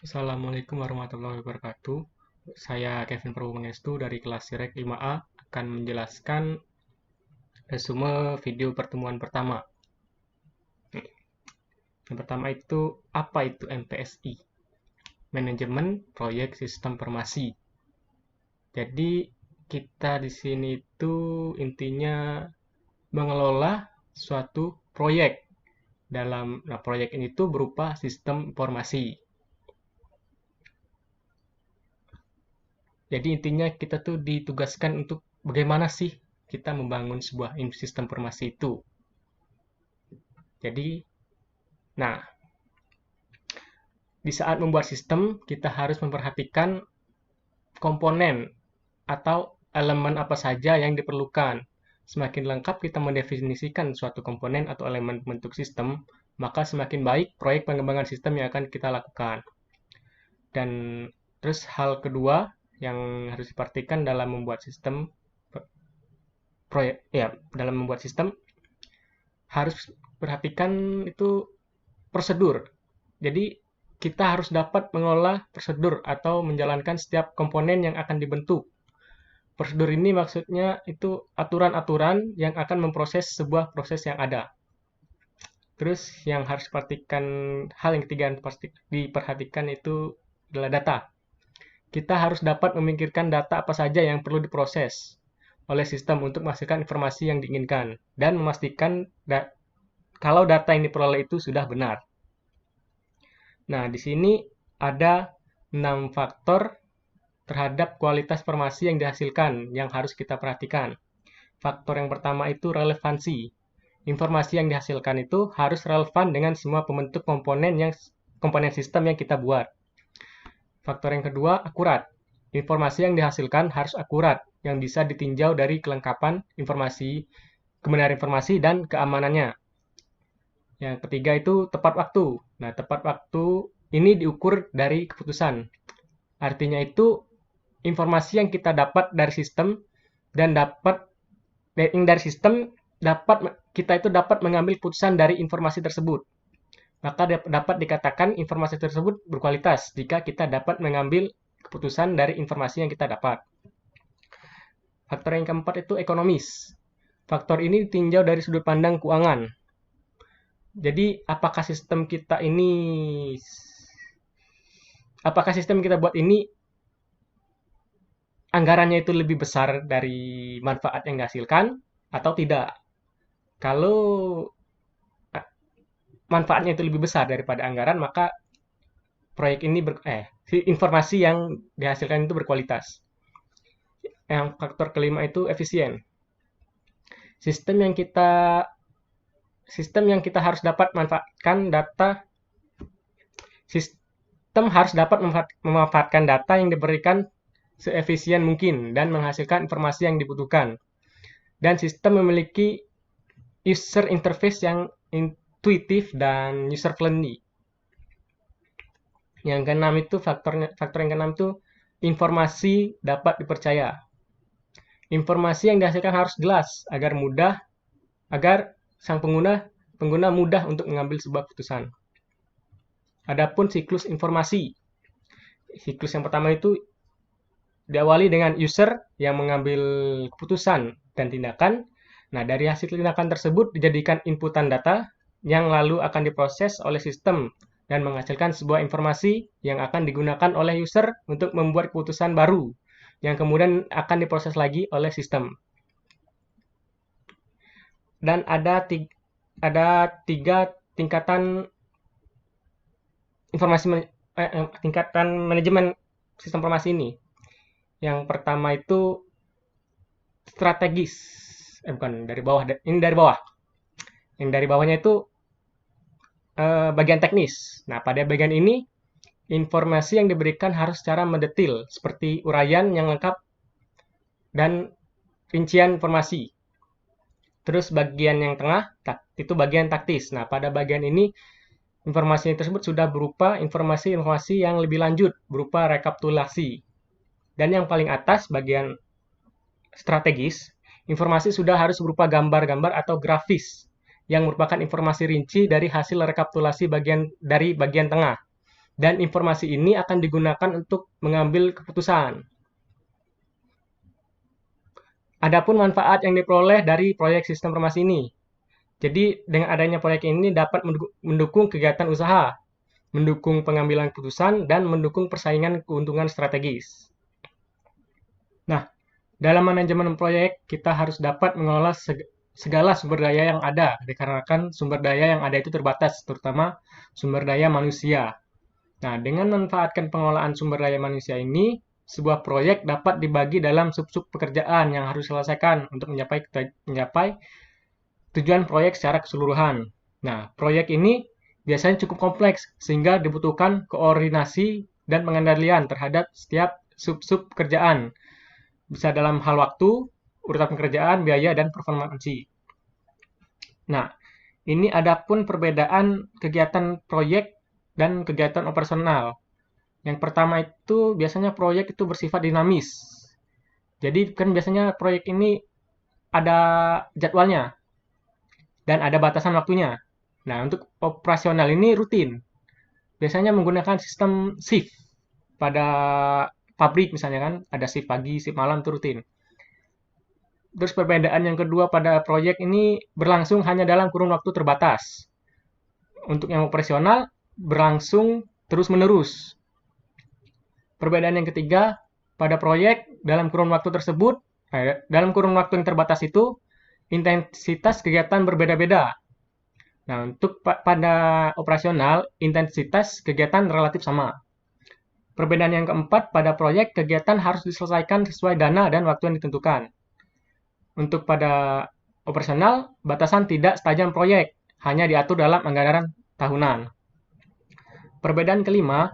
Assalamualaikum warahmatullahi wabarakatuh. Saya Kevin Perwungestu dari kelas Sirek 5A akan menjelaskan resume video pertemuan pertama. Yang pertama itu, apa itu MPSI? Manajemen Proyek Sistem Informasi. Jadi, kita di sini itu intinya mengelola suatu proyek. Proyek ini tuh berupa sistem informasi. Jadi intinya kita tuh ditugaskan untuk bagaimana sih kita membangun sebuah sistem informasi itu. Jadi, nah, di saat membuat sistem, kita harus memperhatikan komponen atau elemen apa saja yang diperlukan. Semakin lengkap kita mendefinisikan suatu komponen atau elemen bentuk sistem, maka semakin baik proyek pengembangan sistem yang akan kita lakukan. Dan terus hal kedua yang harus diperhatikan dalam membuat sistem dalam membuat sistem harus perhatikan itu prosedur. Jadi kita harus dapat mengolah prosedur atau menjalankan setiap komponen yang akan dibentuk. Prosedur ini maksudnya itu aturan-aturan yang akan memproses sebuah proses yang ada. Terus yang harus diperhatikan, hal yang ketiga yang diperhatikan itu adalah data. Kita harus dapat memikirkan data apa saja yang perlu diproses oleh sistem untuk menghasilkan informasi yang diinginkan dan memastikan kalau data yang diperoleh itu sudah benar. Nah, di sini ada 6 faktor terhadap kualitas informasi yang dihasilkan yang harus kita perhatikan. Faktor yang pertama itu relevansi. Informasi yang dihasilkan itu harus relevan dengan semua pembentuk komponen sistem yang kita buat. Faktor yang kedua, akurat. Informasi yang dihasilkan harus akurat, yang bisa ditinjau dari kelengkapan informasi, kebenaran informasi, dan keamanannya. Yang ketiga itu tepat waktu. Nah, tepat waktu ini diukur dari keputusan. Artinya itu informasi yang kita dapat dari sistem dan kita itu dapat mengambil keputusan dari informasi tersebut. Maka dapat dikatakan informasi tersebut berkualitas jika kita dapat mengambil keputusan dari informasi yang kita dapat. Faktor yang keempat itu ekonomis. Faktor ini ditinjau dari sudut pandang keuangan. Jadi, apakah sistem kita buat ini anggarannya itu lebih besar dari manfaat yang dihasilkan atau tidak? Kalau manfaatnya itu lebih besar daripada anggaran, maka informasi yang dihasilkan itu berkualitas. Yang faktor kelima itu efisien. Sistem yang kita harus dapat memanfaatkan data yang diberikan seefisien mungkin dan menghasilkan informasi yang dibutuhkan. Dan sistem memiliki user interface yang intuitif dan user friendly. Yang keenam itu faktor yang keenam itu informasi dapat dipercaya. Informasi yang dihasilkan harus jelas agar sang pengguna mudah untuk mengambil sebuah keputusan. Adapun siklus informasi. Siklus yang pertama itu diawali dengan user yang mengambil keputusan dan tindakan. Nah, dari hasil tindakan tersebut dijadikan inputan data yang lalu akan diproses oleh sistem dan menghasilkan sebuah informasi yang akan digunakan oleh user untuk membuat keputusan baru yang kemudian akan diproses lagi oleh sistem. Dan ada tiga tingkatan tingkatan manajemen sistem informasi ini. Yang pertama itu strategis. Bukan dari bawah, ini dari bawah. Yang dari bawahnya itu bagian teknis. Nah, pada bagian ini informasi yang diberikan harus secara mendetil, seperti uraian yang lengkap dan rincian informasi. Terus bagian yang tengah itu bagian taktis. Nah, pada bagian ini informasi tersebut sudah berupa informasi-informasi yang lebih lanjut, berupa rekapitulasi. Dan yang paling atas, bagian strategis, informasi sudah harus berupa gambar-gambar atau grafis, yang merupakan informasi rinci dari hasil rekapitulasi dari bagian tengah. dan informasi ini akan digunakan untuk mengambil keputusan. Adapun manfaat yang diperoleh dari proyek sistem informasi ini. Jadi, dengan adanya proyek ini dapat mendukung kegiatan usaha, mendukung pengambilan keputusan, dan mendukung persaingan keuntungan strategis. Nah, dalam manajemen proyek, kita harus dapat mengelola segala sumber daya yang ada, dikarenakan sumber daya yang ada itu terbatas, terutama sumber daya manusia. Nah, dengan memanfaatkan pengelolaan sumber daya manusia ini, sebuah proyek dapat dibagi dalam sub-sub pekerjaan yang harus diselesaikan untuk mencapai tujuan proyek secara keseluruhan. Nah, proyek ini biasanya cukup kompleks, sehingga dibutuhkan koordinasi dan pengendalian terhadap setiap sub-sub pekerjaan. Bisa dalam hal waktu, urutan pekerjaan, biaya, dan performansi. Nah, ini adapun perbedaan kegiatan proyek dan kegiatan operasional. Yang pertama itu biasanya proyek itu bersifat dinamis. Jadi kan biasanya proyek ini ada jadwalnya dan ada batasan waktunya. Nah, untuk operasional ini rutin. Biasanya menggunakan sistem shift. Pada pabrik misalnya kan, ada shift pagi, shift malam itu rutin. Terus perbedaan yang kedua pada proyek ini berlangsung hanya dalam kurun waktu terbatas. Untuk yang operasional berlangsung terus-menerus. Perbedaan yang ketiga, pada proyek dalam kurun waktu tersebut, dalam kurun waktu yang terbatas itu, intensitas kegiatan berbeda-beda. Nah, untuk pada operasional, intensitas kegiatan relatif sama. Perbedaan yang keempat, pada proyek, kegiatan harus diselesaikan sesuai dana dan waktu yang ditentukan. Untuk pada operasional, batasan tidak setajam proyek, hanya diatur dalam anggaran tahunan. Perbedaan kelima,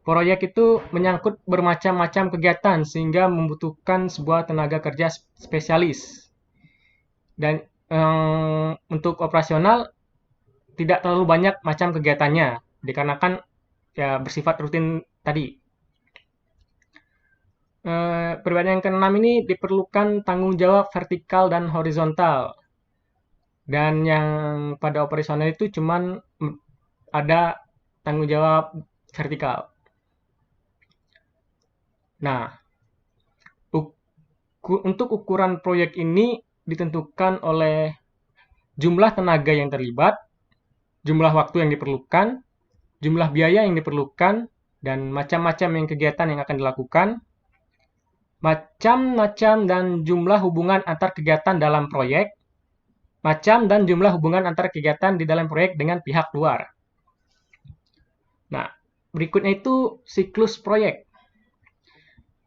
proyek itu menyangkut bermacam-macam kegiatan sehingga membutuhkan sebuah tenaga kerja spesialis. Dan untuk operasional tidak terlalu banyak macam kegiatannya dikarenakan ya bersifat rutin tadi. Perbedaan yang keenam ini diperlukan tanggung jawab vertikal dan horizontal. Dan yang pada operasional itu cuman ada tanggung jawab vertikal. Nah, untuk ukuran proyek ini ditentukan oleh jumlah tenaga yang terlibat, jumlah waktu yang diperlukan, jumlah biaya yang diperlukan, dan macam-macam yang kegiatan yang akan dilakukan, macam-macam dan jumlah hubungan antar kegiatan dalam proyek, macam dan jumlah hubungan antar kegiatan di dalam proyek dengan pihak luar. Nah, berikutnya itu siklus proyek.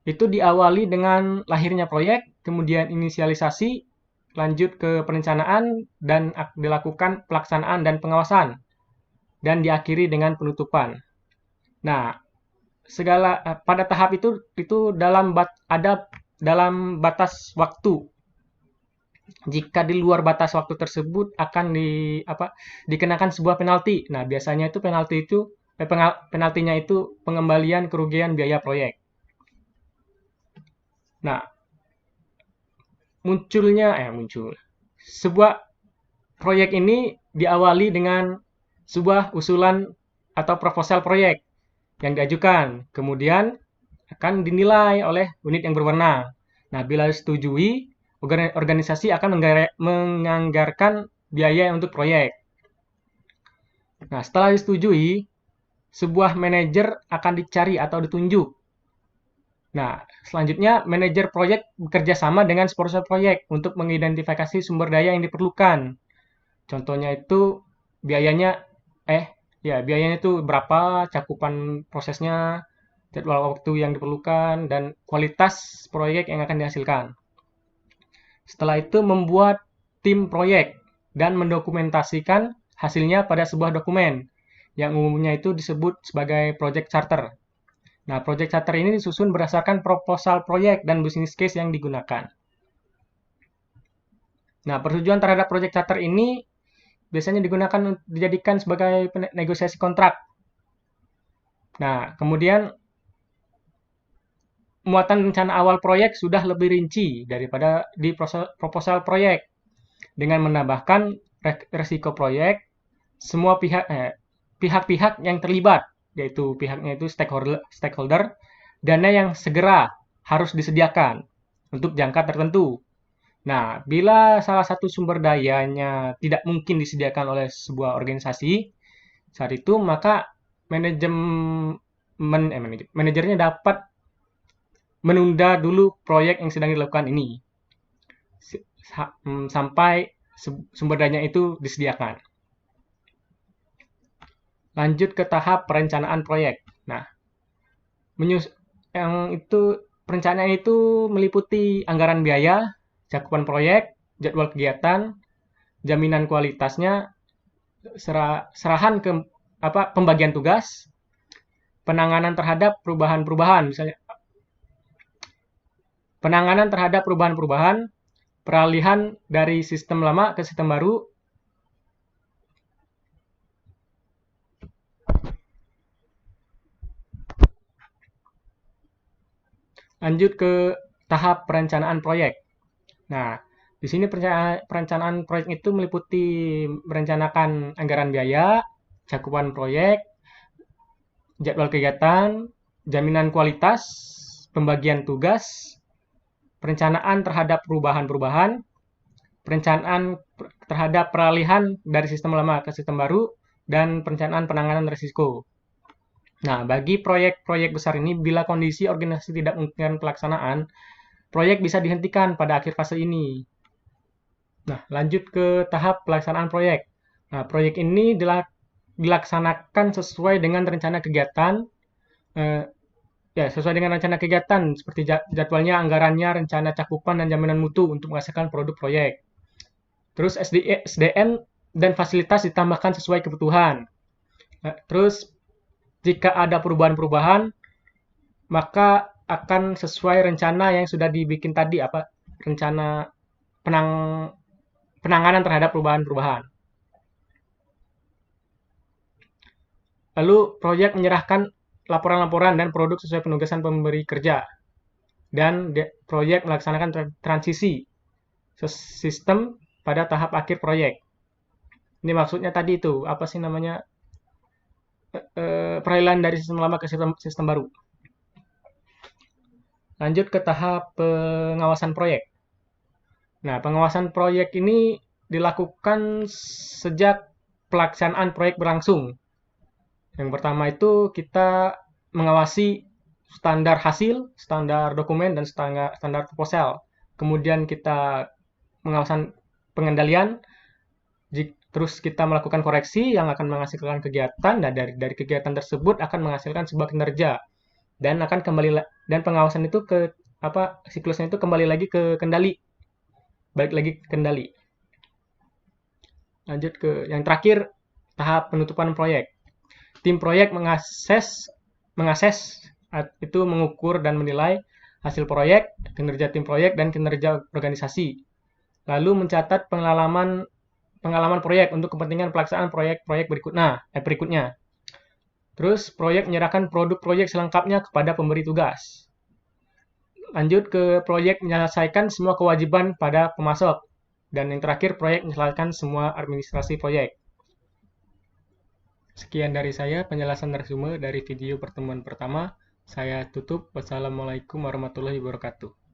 Itu diawali dengan lahirnya proyek, kemudian inisialisasi, lanjut ke perencanaan, dan dilakukan pelaksanaan dan pengawasan, dan diakhiri dengan penutupan. Nah, pada tahap itu ada dalam batas waktu. Jika di luar batas waktu tersebut akan dikenakan sebuah penalti. Nah, biasanya itu penaltinya itu pengembalian kerugian biaya proyek. Nah, sebuah proyek ini diawali dengan sebuah usulan atau proposal proyek yang diajukan, kemudian akan dinilai oleh unit yang berwenang. Nah, bila disetujui, organisasi akan menganggarkan biaya untuk proyek. Nah, setelah disetujui, sebuah manajer akan dicari atau ditunjuk. Nah, selanjutnya manajer proyek bekerja sama dengan sponsor proyek untuk mengidentifikasi sumber daya yang diperlukan. Contohnya itu biayanya itu berapa, cakupan prosesnya, jadwal waktu yang diperlukan, dan kualitas proyek yang akan dihasilkan. Setelah itu membuat tim proyek dan mendokumentasikan hasilnya pada sebuah dokumen yang umumnya itu disebut sebagai project charter. Nah, project charter ini disusun berdasarkan proposal proyek dan business case yang digunakan. Nah, persetujuan terhadap project charter ini biasanya dijadikan sebagai negosiasi kontrak. Nah, kemudian muatan rencana awal proyek sudah lebih rinci daripada di proposal proyek dengan menambahkan resiko proyek, semua pihak-pihak yang terlibat yaitu pihaknya itu stakeholder, dana yang segera harus disediakan untuk jangka tertentu. Nah, bila salah satu sumber dayanya tidak mungkin disediakan oleh sebuah organisasi, saat itu maka manajernya dapat menunda dulu proyek yang sedang dilakukan ini sampai sumber dayanya itu disediakan. Lanjut ke tahap perencanaan proyek. Nah, perencanaan itu meliputi anggaran biaya, cakupan proyek, jadwal kegiatan, jaminan kualitasnya, serahan ke pembagian tugas, penanganan terhadap perubahan-perubahan, misalnya penanganan terhadap perubahan-perubahan, peralihan dari sistem lama ke sistem baru, lanjut ke tahap perencanaan proyek. Nah, di sini perencanaan proyek itu meliputi merencanakan anggaran biaya, cakupan proyek, jadwal kegiatan, jaminan kualitas, pembagian tugas, perencanaan terhadap perubahan-perubahan, perencanaan terhadap peralihan dari sistem lama ke sistem baru, dan perencanaan penanganan risiko. Nah, bagi proyek-proyek besar ini, bila kondisi organisasi tidak memungkinkan pelaksanaan, proyek bisa dihentikan pada akhir fase ini. Nah, lanjut ke tahap pelaksanaan proyek. Nah, proyek ini dilaksanakan sesuai dengan rencana kegiatan, sesuai dengan rencana kegiatan seperti jadwalnya, anggarannya, rencana cakupan, dan jaminan mutu untuk menghasilkan produk proyek. Terus SDM dan fasilitas ditambahkan sesuai kebutuhan. Nah, terus jika ada perubahan-perubahan, maka akan sesuai rencana yang sudah dibikin tadi, rencana penanganan terhadap perubahan-perubahan. Lalu proyek menyerahkan laporan-laporan dan produk sesuai penugasan pemberi kerja. Dan proyek melaksanakan transisi sistem pada tahap akhir proyek. Ini maksudnya tadi itu, peralihan dari sistem lama ke sistem baru. Lanjut ke tahap pengawasan proyek. Nah, pengawasan proyek ini dilakukan sejak pelaksanaan proyek berlangsung. Yang pertama itu kita mengawasi standar hasil, standar dokumen, dan standar proposal. Kemudian kita mengawasan pengendalian, terus kita melakukan koreksi yang akan menghasilkan kegiatan, dan dari kegiatan tersebut akan menghasilkan sebuah kinerja, dan pengawasan itu siklusnya itu kembali lagi ke kendali, balik lagi ke kendali. Lanjut ke yang terakhir, tahap penutupan proyek. Tim proyek mengakses itu mengukur dan menilai hasil proyek, kinerja tim proyek, dan kinerja organisasi. Lalu mencatat pengalaman proyek untuk kepentingan pelaksanaan proyek berikutnya. Terus proyek menyerahkan produk proyek selengkapnya kepada pemberi tugas. Lanjut ke proyek menyelesaikan semua kewajiban pada pemasok. Dan yang terakhir, proyek menyelesaikan semua administrasi proyek. Sekian dari saya penjelasan resume dari video pertemuan pertama. Saya tutup. Wassalamualaikum warahmatullahi wabarakatuh.